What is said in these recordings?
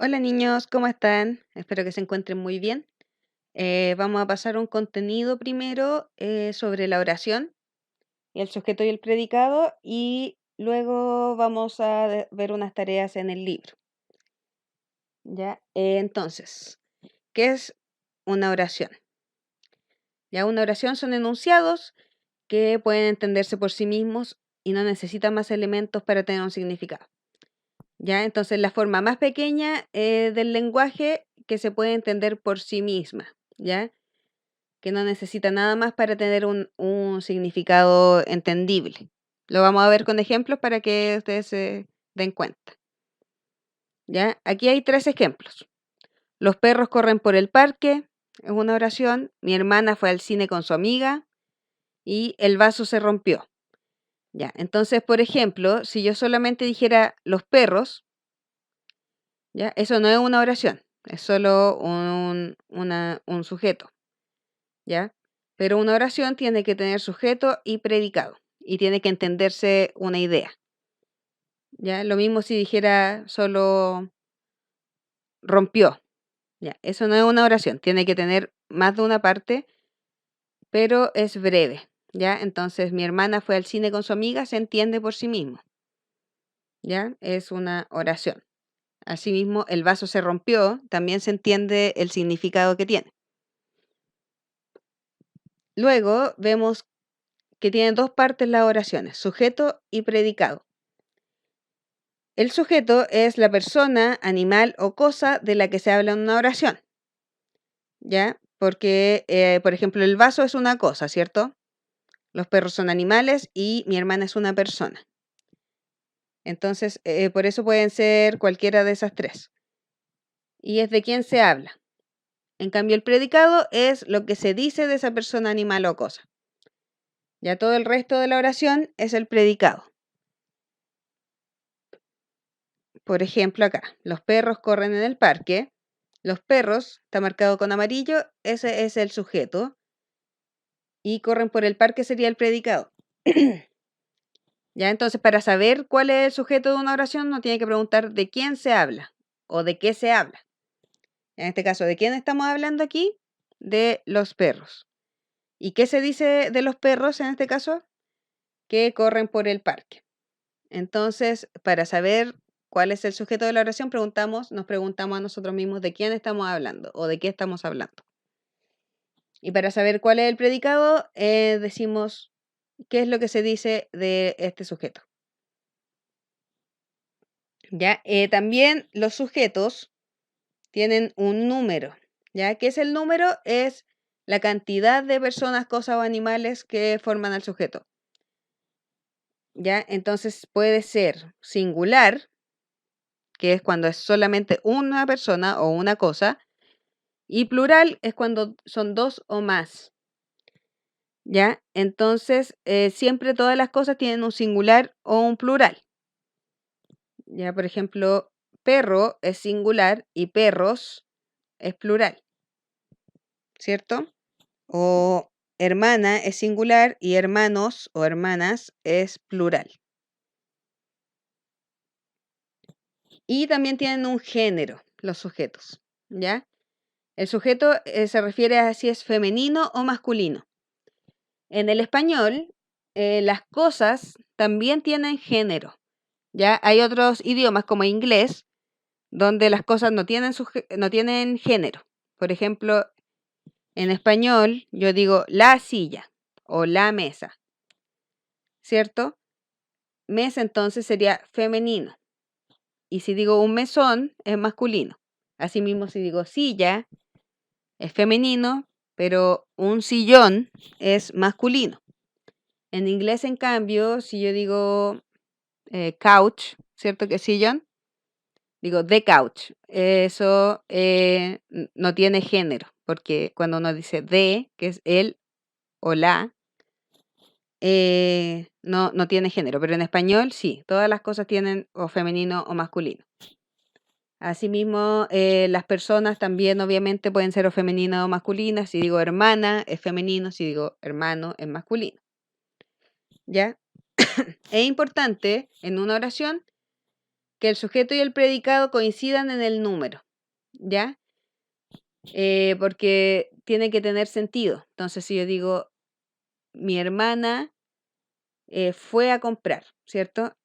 Hola niños, ¿cómo están? Espero que se encuentren muy bien. Vamos a pasar un contenido primero sobre la oración, el sujeto y el predicado, y luego vamos a ver unas tareas en el libro. ¿Ya? Entonces, ¿qué es una oración? Ya, una oración son enunciados que pueden entenderse por sí mismos y no necesitan más elementos para tener un significado. ¿Ya? Entonces, la forma más pequeña del lenguaje que se puede entender por sí misma, ¿ya? Que no necesita nada más para tener un significado entendible. Lo vamos a ver con ejemplos para que ustedes se den cuenta, ¿ya? Aquí hay 3 ejemplos. Los perros corren por el parque, es una oración. Mi hermana fue al cine con su amiga y el vaso se rompió. Ya, entonces, por ejemplo, si yo solamente dijera los perros, ¿ya? Eso no es una oración, es solo un sujeto, ¿ya? Pero una oración tiene que tener sujeto y predicado y tiene que entenderse una idea, ¿ya? Lo mismo si dijera solo rompió, ¿ya? Eso no es una oración, tiene que tener más de una parte, pero es breve, ¿ya? Entonces, mi hermana fue al cine con su amiga, se entiende por sí mismo, ¿ya? Es una oración. Asimismo, el vaso se rompió, también se entiende el significado que tiene. Luego vemos que tiene 2 partes las oraciones, sujeto y predicado. El sujeto es la persona, animal o cosa de la que se habla en una oración, ¿ya? Porque, por ejemplo, el vaso es una cosa, ¿cierto? Los perros son animales y mi hermana es una persona. Entonces, por eso pueden ser cualquiera de esas 3. Y es de quién se habla. En cambio, el predicado es lo que se dice de esa persona, animal o cosa. Ya todo el resto de la oración es el predicado. Por ejemplo, acá, los perros corren en el parque. Los perros, está marcado con amarillo, ese es el sujeto. Y corren por el parque sería el predicado. Ya, entonces, para saber cuál es el sujeto de una oración, uno tiene que preguntar de quién se habla o de qué se habla. En este caso, ¿de quién estamos hablando aquí? De los perros. ¿Y qué se dice de los perros en este caso? Que corren por el parque. Entonces, para saber cuál es el sujeto de la oración, nos preguntamos a nosotros mismos de quién estamos hablando o de qué estamos hablando. Y para saber cuál es el predicado, decimos qué es lo que se dice de este sujeto. ¿Ya? También los sujetos tienen un número. ¿Ya? ¿Qué es el número? Es la cantidad de personas, cosas o animales que forman al sujeto. ¿Ya? Entonces puede ser singular, que es cuando es solamente una persona o una cosa, y plural es cuando son 2 o más. ¿Ya? Entonces, siempre todas las cosas tienen un singular o un plural. Ya, por ejemplo, perro es singular y perros es plural, ¿cierto? O hermana es singular y hermanos o hermanas es plural. Y también tienen un género, los sujetos, ¿ya? El sujeto se refiere a si es femenino o masculino. En el español, las cosas también tienen género, ¿ya? Hay otros idiomas como inglés donde las cosas no tienen género. Por ejemplo, en español yo digo la silla o la mesa, ¿cierto? Mesa entonces sería femenino. Y si digo un mesón es masculino. Asimismo, si digo silla es femenino, pero un sillón es masculino. En inglés, en cambio, si yo digo couch, ¿cierto? Que es sillón, digo the couch. Eso no tiene género, porque cuando uno dice the, que es el o la, no tiene género, pero en español sí, todas las cosas tienen o femenino o masculino. Asimismo, las personas también obviamente pueden ser o femeninas o masculinas. Si digo hermana es femenino, si digo hermano es masculino. ¿Ya? Es importante en una oración que el sujeto y el predicado coincidan en el número, ¿ya? Porque tiene que tener sentido. Entonces, si yo digo, mi hermana fue a comprar, ¿cierto?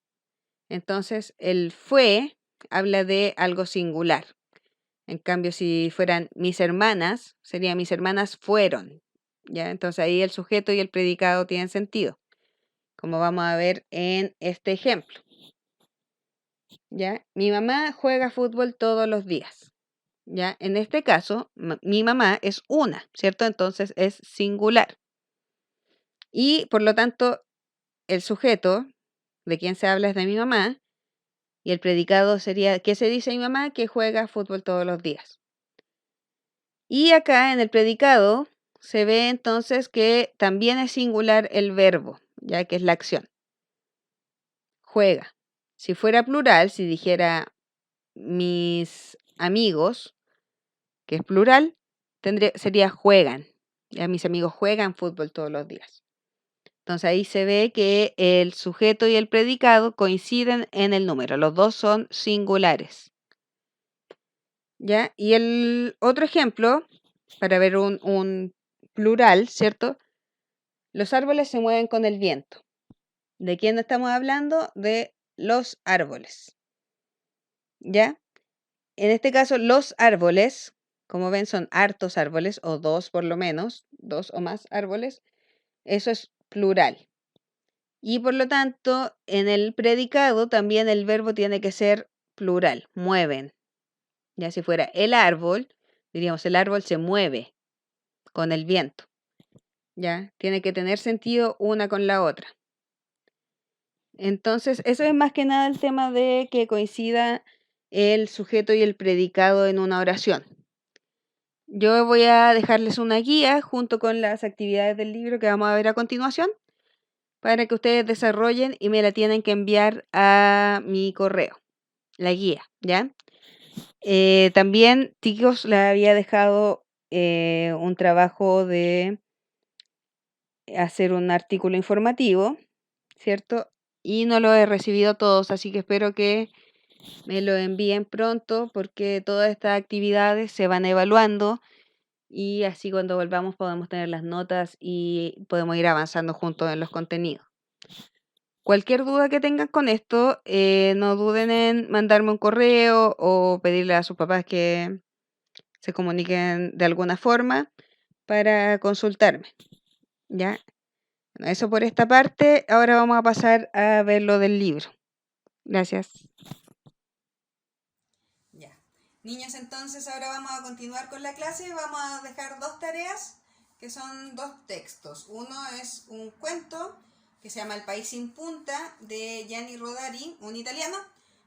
Entonces, el fue habla de algo singular. En cambio, si fueran mis hermanas, sería mis hermanas fueron, ¿ya? Entonces ahí el sujeto y el predicado tienen sentido, como vamos a ver en este ejemplo, ¿ya? Mi mamá juega fútbol todos los días, ¿ya? En este caso, mi mamá es una, ¿cierto? Entonces es singular. Y por lo tanto, el sujeto de quien se habla es de mi mamá y el predicado sería, ¿qué se dice mi mamá? Que juega fútbol todos los días. Y acá en el predicado se ve entonces que también es singular el verbo, ya que es la acción. Juega. Si fuera plural, si dijera mis amigos, que es plural, sería juegan. Ya mis amigos juegan fútbol todos los días. Entonces ahí se ve que el sujeto y el predicado coinciden en el número. Los dos son singulares. ¿Ya? Y el otro ejemplo, para ver un plural, ¿cierto? Los árboles se mueven con el viento. ¿De quién estamos hablando? De los árboles. ¿Ya? En este caso, los árboles, como ven, son hartos árboles, o dos por lo menos, dos o más árboles. Eso es plural. Y por lo tanto, en el predicado también el verbo tiene que ser plural, mueven. Ya si fuera el árbol, diríamos el árbol se mueve con el viento. ¿Ya? Tiene que tener sentido una con la otra. Entonces, eso es más que nada el tema de que coincida el sujeto y el predicado en una oración. Yo voy a dejarles una guía junto con las actividades del libro que vamos a ver a continuación para que ustedes desarrollen y me la tienen que enviar a mi correo, la guía, ¿ya? También, Ticos le había dejado un trabajo de hacer un artículo informativo, ¿cierto? Y no lo he recibido todos, así que espero que me lo envíen pronto porque todas estas actividades se van evaluando y así cuando volvamos podemos tener las notas y podemos ir avanzando juntos en los contenidos. Cualquier duda que tengan con esto, no duden en mandarme un correo o pedirle a sus papás que se comuniquen de alguna forma para consultarme, ¿ya? Bueno, eso por esta parte. Ahora vamos a pasar a ver lo del libro. Gracias. Ya. Niños, entonces ahora vamos a continuar con la clase. Vamos a dejar dos tareas que son dos textos. Uno es un cuento que se llama El país sin punta de Gianni Rodari, un italiano.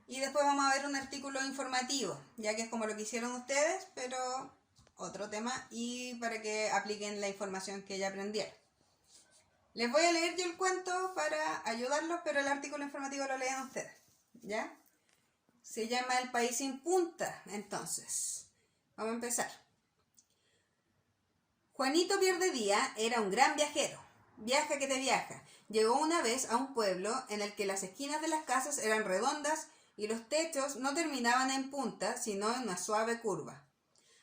Y después vamos a ver un artículo informativo, ya que es como lo que hicieron ustedes, pero otro tema y para que apliquen la información que ya aprendieron. Les voy a leer yo el cuento para ayudarlos, pero el artículo informativo lo leen ustedes, ¿ya? Se llama El país sin punta, entonces. Vamos a empezar. Juanito Pierdedía era un gran viajero. Viaja que te viaja. Llegó una vez a un pueblo en el que las esquinas de las casas eran redondas y los techos no terminaban en punta, sino en una suave curva.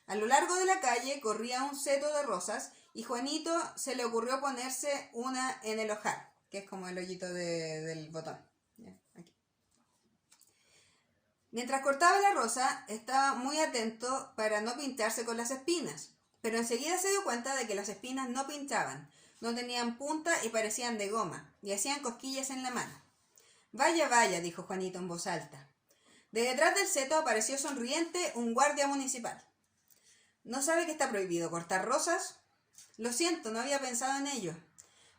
A lo largo de la calle corría un seto de rosas y Juanito se le ocurrió ponerse una en el ojal, que es como el hoyito del botón. Aquí. Mientras cortaba la rosa, estaba muy atento para no pincharse con las espinas, pero enseguida se dio cuenta de que las espinas no pinchaban, no tenían punta y parecían de goma, y hacían cosquillas en la mano. Vaya, vaya, dijo Juanito en voz alta. De detrás del seto apareció sonriente un guardia municipal. ¿No sabe que está prohibido cortar rosas? Lo siento, no había pensado en ello.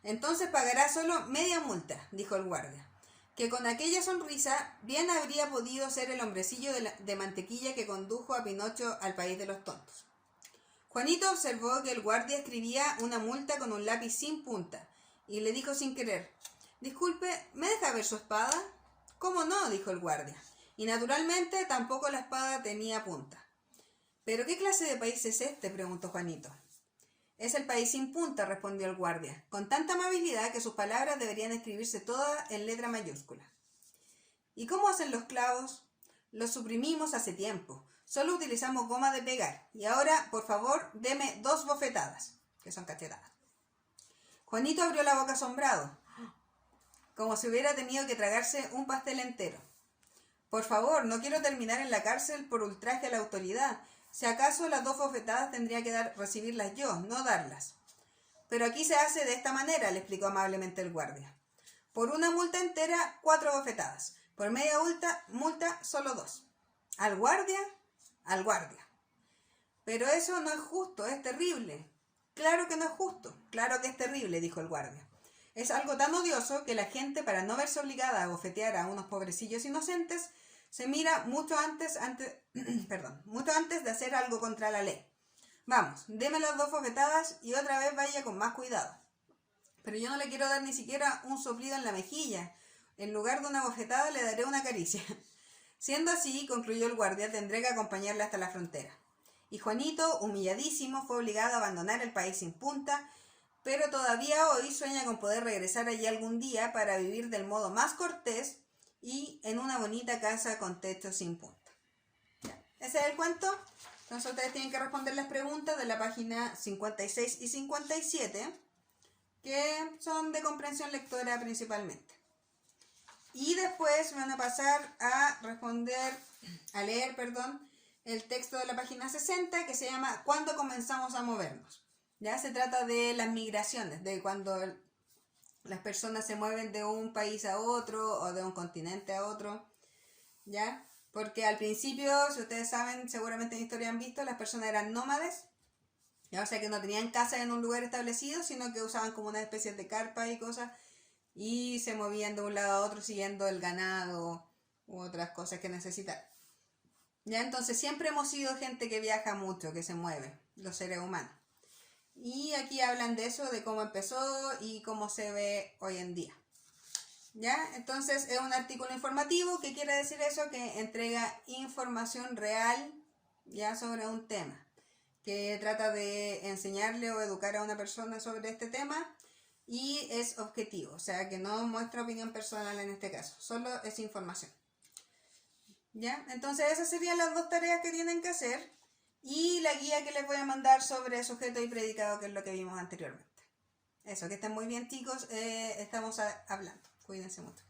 Entonces pagará solo media multa, dijo el guardia, que con aquella sonrisa bien habría podido ser el hombrecillo de mantequilla que condujo a Pinocho al país de los tontos. Juanito observó que el guardia escribía una multa con un lápiz sin punta y le dijo sin querer: «Disculpe, ¿me deja ver su espada?» «¿Cómo no?», dijo el guardia, y naturalmente tampoco la espada tenía punta. «¿Pero qué clase de país es este?», preguntó Juanito. «Es el país sin punta», respondió el guardia, con tanta amabilidad que sus palabras deberían escribirse todas en letra mayúscula. «¿Y cómo hacen los clavos?». Lo suprimimos hace tiempo. Solo utilizamos goma de pegar. Y ahora, por favor, deme 2 bofetadas, que son cachetadas. Juanito abrió la boca asombrado, como si hubiera tenido que tragarse un pastel entero. Por favor, no quiero terminar en la cárcel por ultraje a la autoridad. Si acaso las 2 bofetadas tendría que recibirlas yo, no darlas. Pero aquí se hace de esta manera, le explicó amablemente el guardia. Por una multa entera, 4 bofetadas. Por media multa, solo 2. ¿Al guardia? Al guardia. Pero eso no es justo, es terrible. Claro que no es justo, claro que es terrible, dijo el guardia. Es algo tan odioso que la gente, para no verse obligada a bofetear a unos pobrecillos inocentes, se mira mucho antes de hacer algo contra la ley. Vamos, deme las 2 bofetadas y otra vez vaya con más cuidado. Pero yo no le quiero dar ni siquiera un soplido en la mejilla. En lugar de una bofetada le daré una caricia. Siendo así, concluyó el guardia, tendré que acompañarle hasta la frontera. Y Juanito, humilladísimo, fue obligado a abandonar el país sin punta, pero todavía hoy sueña con poder regresar allí algún día para vivir del modo más cortés y en una bonita casa con techo sin punta. Ya. Ese es el cuento. Entonces ustedes tienen que responder las preguntas de la página 56 y 57, que son de comprensión lectora principalmente. Y después van a pasar a leer, el texto de la página 60, que se llama ¿Cuándo comenzamos a movernos? Ya se trata de las migraciones, de cuando las personas se mueven de un país a otro o de un continente a otro, ¿ya? Porque al principio, si ustedes saben, seguramente en historia han visto, las personas eran nómades, ¿ya? O sea que no tenían casa en un lugar establecido, sino que usaban como una especie de carpa y cosas, y se movían de un lado a otro siguiendo el ganado u otras cosas que necesitaban. Ya, entonces siempre hemos sido gente que viaja mucho, que se mueve, los seres humanos. Y aquí hablan de eso, de cómo empezó y cómo se ve hoy en día. ¿Ya? Entonces es un artículo informativo que quiere decir eso, que entrega información real ya sobre un tema, que trata de enseñarle o educar a una persona sobre este tema y es objetivo, o sea que no muestra opinión personal en este caso, solo es información. ¿Ya? Entonces esas serían las 2 tareas que tienen que hacer y la guía que les voy a mandar sobre sujeto y predicado, que es lo que vimos anteriormente. Eso, que estén muy bien chicos, estamos hablando. Cuídense mucho.